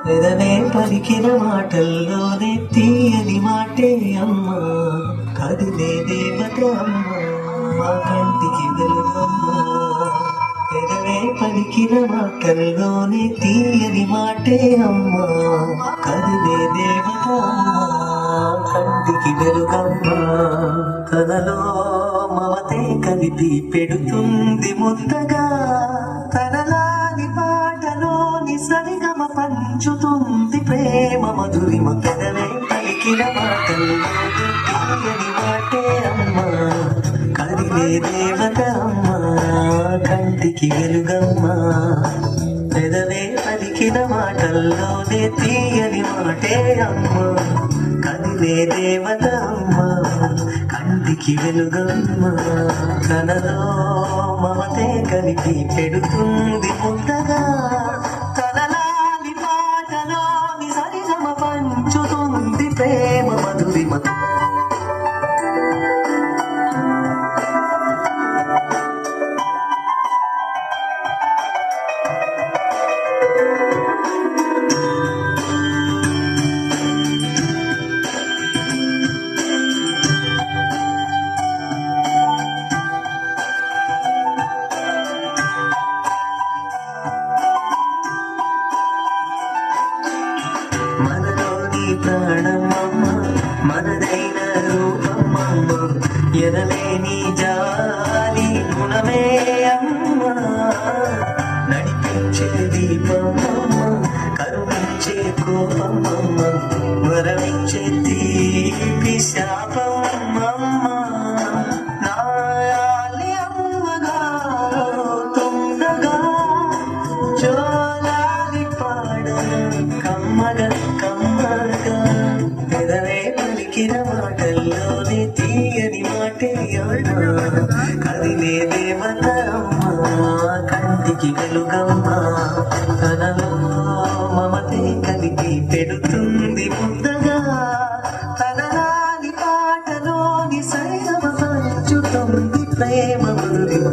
పెదవే పలికిన మాటల్లోనే తీయని మాటే అమ్మా, కదిలే దేవత అమ్మా, మా కంటికి వెలుగమ్మా. పెదవే పలికిన మాటల్లోనే తీయని మాటే అమ్మా, కదిలే దేవత అమ్మా, కంటికి వెలుగమ్మా. కలలో మమతే కలిపి పెడుతుంది ముద్దగా, తనలాని పాటలోని సరిగమ పంచుతుంది ప్రేమ మధురిమ. పెదవే పలికిన మాటల్లోని తీయని మాటే అమ్మా, కదిలే దేవత అమ్మా, కంటికి వెలుగమ్మా. పెదవే పలికిన మాటల్లోనే తీయని మాటే అమ్మా, కదిలే దేవత అమ్మా, కంటికి వెలుగమ్మా. కలలో మమతే కలిపి పెడుతుంది ముద్దగా, తనలాని పాటలోని సరిగమ పంచుతుంది ప్రేమ మధురిమ. మనలోని ప్రాణమమ్మ, మనదైన రూపమమ్మ, ఎనలేని జాలి గుణమే అమ్మ. నడిపించే దీపమమ్మ, కరుణించే కోపమమ్మ, వరమించే తీపి శాపమమ్మ. నాయాలి అమ్మగా తొందరగా జోలాలి పాడ కమ్మగా కమ్మగా. పెదవే పలికిన మాటల్లోనే తీయని మాటే అమ్మా, కదిలే దేవత అమ్మా, కంటికి వెలుగమ్మా. తనలో మమతే కలిపి పెడుతుంది ముద్దగా, తనలాని పాటలోని సరిగమ పంచుతుంది ప్రేమ మధురిమ.